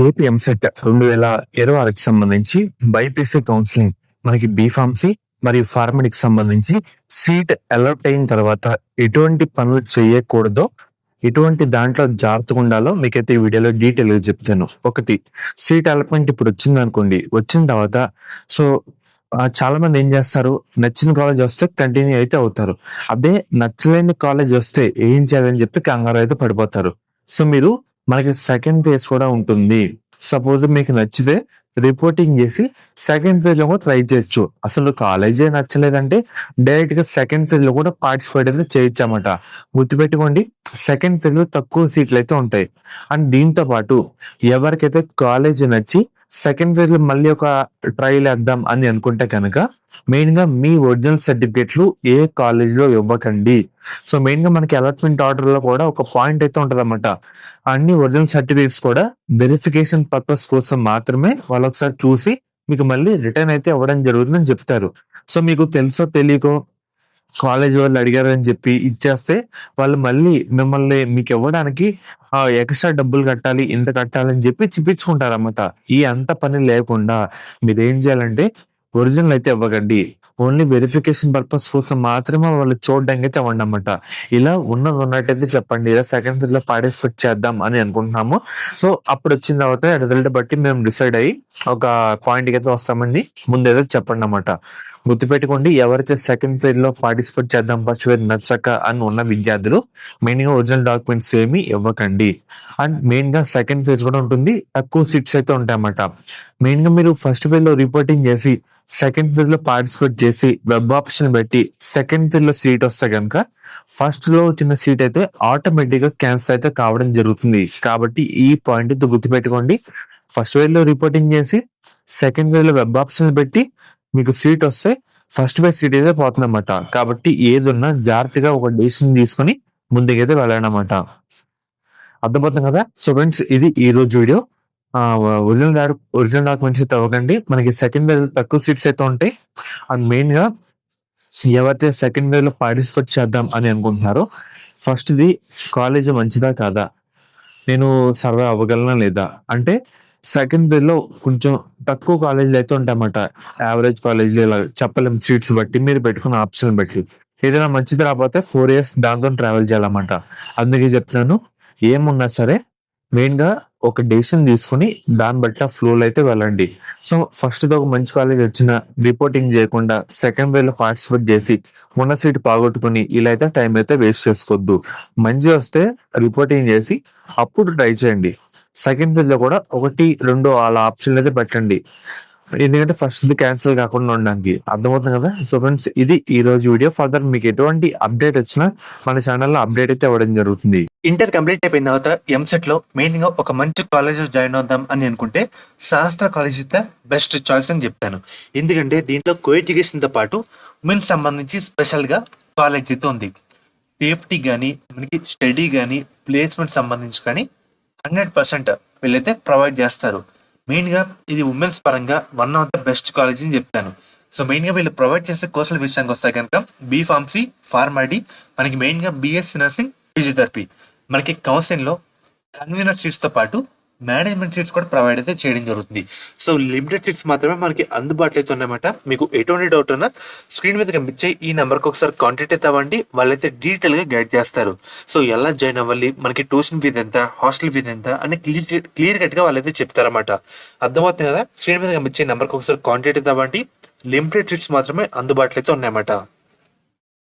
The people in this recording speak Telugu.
ఏపీ ఎంసెట్ 2026కి సంబంధించి బైపీసీ కౌన్సిలింగ్ మనకి బీఫార్మసీ మరియు ఫార్మడికి సంబంధించి సీట్ అలాట్ అయిన తర్వాత ఎటువంటి పనులు చేయకూడదో, ఎటువంటి దాంట్లో జాగ్రత్తగా ఉండాలో మీకైతే ఈ వీడియోలో డీటెయిల్ గా చెప్తాను. ఒకటి, సీట్ అలాట్మెంట్ ఇప్పుడు వచ్చింది అనుకోండి. వచ్చిన తర్వాత సో చాలా మంది ఏం చేస్తారు, నచ్చిన కాలేజ్ వస్తే కంటిన్యూ అయితే అవుతారు. అదే నచ్చలేని కాలేజ్ వస్తే ఏం చేయాలని చెప్పి కంగారు అయితే పడిపోతారు. సో మీరు మనకి సెకండ్ ఫేజ్ కూడా ఉంటుంది. సపోజ్ మీకు నచ్చితే రిపోర్టింగ్ చేసి సెకండ్ ఫేజ్ లో కూడా ట్రై చేయొచ్చు. అసలు కాలేజే నచ్చలేదంటే డైరెక్ట్ గా సెకండ్ ఫేజ్ లో కూడా పార్టిసిపేట్ అయితే చేయొచ్చు అన్నమాట. గుర్తుపెట్టుకోండి, సెకండ్ ఫేజ్ లో తక్కువ సీట్లు అయితే ఉంటాయి. అండ్ దీంతో పాటు ఎవరికైతే కాలేజ్ నచ్చి సెకండ్ ఫేజ్ లో మళ్ళీ ఒక ట్రైల్ వేద్దాం అని అనుకుంటే కనుక మెయిన్ గా మీ ఒరిజినల్ సర్టిఫికెట్లు ఏ కాలేజ్ లో ఇవ్వకండి. సో మెయిన్ గా మనకి అలాట్మెంట్ ఆర్డర్ లో కూడా ఒక పాయింట్ అయితే ఉంటది అన్నమాట. అన్ని ఒరిజినల్ సర్టిఫికేట్స్ కూడా వెరిఫికేషన్ పర్పస్ కోసం మాత్రమే వాళ్ళు ఒకసారి చూసి మీకు మళ్ళీ రిటర్న్ అయితే ఇవ్వడం జరుగుతుందని చెప్తారు. సో మీకు తెలుసో తెలియకో కాలేజ్ వాళ్ళు అడిగారు అని చెప్పి ఇచ్చేస్తే వాళ్ళు మళ్ళీ మిమ్మల్ని మీకు ఇవ్వడానికి ఎక్స్ట్రా డబ్బులు కట్టాలి, ఇంత కట్టాలని చెప్పి చూపించుకుంటారన్నమాట. ఈ అంత పని లేకుండా మీరు ఏం చేయాలంటే ఒరిజినల్ అయితే ఇవ్వకండి. ఓన్లీ వెరిఫికేషన్ పర్పస్ కోసం మాత్రమే వాళ్ళు చూడడానికి అయితే ఇవ్వండి అన్నమాట. ఇలా ఉన్నది ఉన్నట్టయితే చెప్పండి, ఇలా సెకండ్ ఫేజ్ లో పార్టిసిపేట్ చేద్దాం అని అనుకుంటున్నాము. సో అప్పుడు వచ్చిన తర్వాత రిజల్ట్ బట్టి మేము డిసైడ్ అయ్యి ఒక పాయింట్ అయితే వస్తామండి, ముందేదో చెప్పండి అన్నమాట. గుర్తుపెట్టుకోండి, ఎవరైతే సెకండ్ ఫేజ్ లో పార్టిసిపేట్ చేద్దాం ఫస్ట్ ఫేజ్ నచ్చక అని ఉన్న విద్యార్థులు మెయిన్ గా ఒరిజినల్ డాక్యుమెంట్స్ ఏమి ఇవ్వకండి. అండ్ మెయిన్ గా సెకండ్ ఫేజ్ కూడా ఉంటుంది, తక్కువ సీట్స్ అయితే ఉంటాయి అన్నమాట. మెయిన్ గా మీరు ఫస్ట్ ఫేజ్ లో రిపోర్టింగ్ చేసి సెకండ్ ఫేజ్ లో పార్టిసిపేట్ చేసి వెబ్ ఆప్షన్ పెట్టి సెకండ్ ఫేజ్ లో సీట్ వస్తే కనుక ఫస్ట్ లో వచ్చిన సీట్ అయితే ఆటోమేటిక్ గా క్యాన్సిల్ అయితే కావడం జరుగుతుంది. కాబట్టి ఈ పాయింట్ అయితే గుర్తుపెట్టుకోండి. ఫస్ట్ ఫేజ్ లో రిపోర్టింగ్ చేసి సెకండ్ ఫేజ్ లో వెబ్ ఆప్షన్ పెట్టి మీకు సీట్ వస్తే ఫస్ట్ ఫేజ్ సీట్ అయితే పోతుంది అన్నమాట. కాబట్టి ఏదున్నా జాగ్రత్తగా ఒక డెసిషన్ తీసుకొని ముందుకైతే వెళ్ళాలన్నమాట. అర్థమవుతుంది కదా. సో ఫ్రెండ్స్, ఇది ఈ రోజు వీడియో. ఒరిజినల్ డాక్యుమెంట్స్ అయితే అవ్వకండి. మనకి సెకండ్ వేవ్ తక్కువ సీట్స్ అయితే ఉంటాయి. అండ్ మెయిన్ గా ఎవరైతే సెకండ్ వేవ్ లో పార్టిసిపేట్ చేద్దాం అని అనుకుంటున్నారో ఫస్ట్ ది కాలేజ్ మంచిదా కాదా, నేను సర్వే అవ్వగలనా లేదా అంటే సెకండ్ వేవ్ లో కొంచెం తక్కువ కాలేజీలు అయితే ఉంటాయన్నమాట. యావరేజ్ కాలేజీలు ఇలా చెప్పలేం, సీట్స్ బట్టి మీరు పెట్టుకున్న ఆప్షన్ బట్టి. ఏదైనా మంచిది రాకపోతే 4 years దాంతో ట్రావెల్ చేయాలన్నమాట. అందుకే చెప్తున్నాను, ఏమున్నా సరే మెయిన్ గా ఒక డెసిషన్ తీసుకుని దాన్ని బట్టి ఆ ఫ్లో అయితే వెళ్ళండి. సో ఫస్ట్ ఒక మంచి కాలేజ్ వచ్చిన రిపోర్టింగ్ చేయకుండా సెకండ్ వేవ్ లో పార్టిసిపేట్ చేసి ఉన్న సీట్ పోగొట్టుకుని ఇలా అయితే టైం అయితే వేస్ట్ చేసుకోవద్దు. మంచి వస్తే రిపోర్టింగ్ చేసి అప్పుడు ట్రై చేయండి. సెకండ్ ఫేజ్ లో కూడా 1, 2 అలా ఆప్షన్లు అయితే పెట్టండి, ఎందుకంటే ఫస్ట్ క్యాన్సిల్ కాకుండా ఉండడానికి. అర్థమవుతుంది కదా. సో ఫ్రెండ్స్, ఇది ఈ రోజు వీడియో. ఫర్దర్ మీకు ఎటువంటి అప్డేట్ వచ్చినా మన ఛానల్లో అప్డేట్ అయితే ఇవ్వడం జరుగుతుంది. ఇంటర్ కంప్లీట్ అయిపోయిన తర్వాత ఎంసెట్ లో మెయిన్ గా ఒక మంచి కాలేజ్ జాయిన్ అవుదాం అని అనుకుంటే శాస్త్ర కాలేజ్ అయితే బెస్ట్ చాయిస్ అని చెప్తాను. ఎందుకంటే దీంట్లో కో ఎడ్యుకేషన్ తో పాటు ఉమెన్ సంబంధించి స్పెషల్ గా కాలేజ్ అయితే ఉంది. సేఫ్టీ కానీ మనకి స్టడీ కానీ ప్లేస్మెంట్ సంబంధించి కానీ 100% వీళ్ళైతే ప్రొవైడ్ చేస్తారు. మెయిన్ గా ఇది ఉమెన్స్ పరంగా one of the best college అని చెప్తాను. సో మెయిన్ గా వీళ్ళు ప్రొవైడ్ చేసే కోర్సుల విషయానికి వస్తే కనుక బీఫార్మసీ, ఫార్మడీ, మనకి మెయిన్ గా బిఎస్సీ నర్సింగ్, ఫిజియోథెరపీ, మనకి కౌన్సిలింగ్ లో కన్వీనర్ సీట్స్ తో పాటు మేనేజ్మెంట్ సీట్స్ కూడా ప్రొవైడ్ అయితే చేయడం జరుగుతుంది. సో లిమిటెడ్ సీట్స్ మాత్రమే మనకి అందుబాటులో అయితే ఉన్నాయన్నమాట. మీకు ఎటువంటి డౌట్ ఉన్నా స్క్రీన్ మీద కనిపించే ఈ నెంబర్కి ఒకసారి కాంటాక్ట్ అయితే అవ్వండి, వాళ్ళైతే డీటెయిల్ గా గైడ్ చేస్తారు. సో ఎలా జాయిన్ అవ్వాలి, మనకి ట్యూషన్ ఫీజు ఎంత, హాస్టల్ ఫీజు ఎంత అని క్లియర్ కట్ గా వాళ్ళైతే చెప్తారన్నమాట. అర్థమవుతుంది కదా. స్క్రీన్ మీద కనిపించే నెంబర్కి ఒకసారి కాంటాక్ట్ అయితే అవ్వండి. లిమిటెడ్ సీట్స్ మాత్రమే అందుబాటులో అయితే ఉన్నాయన్నమాట.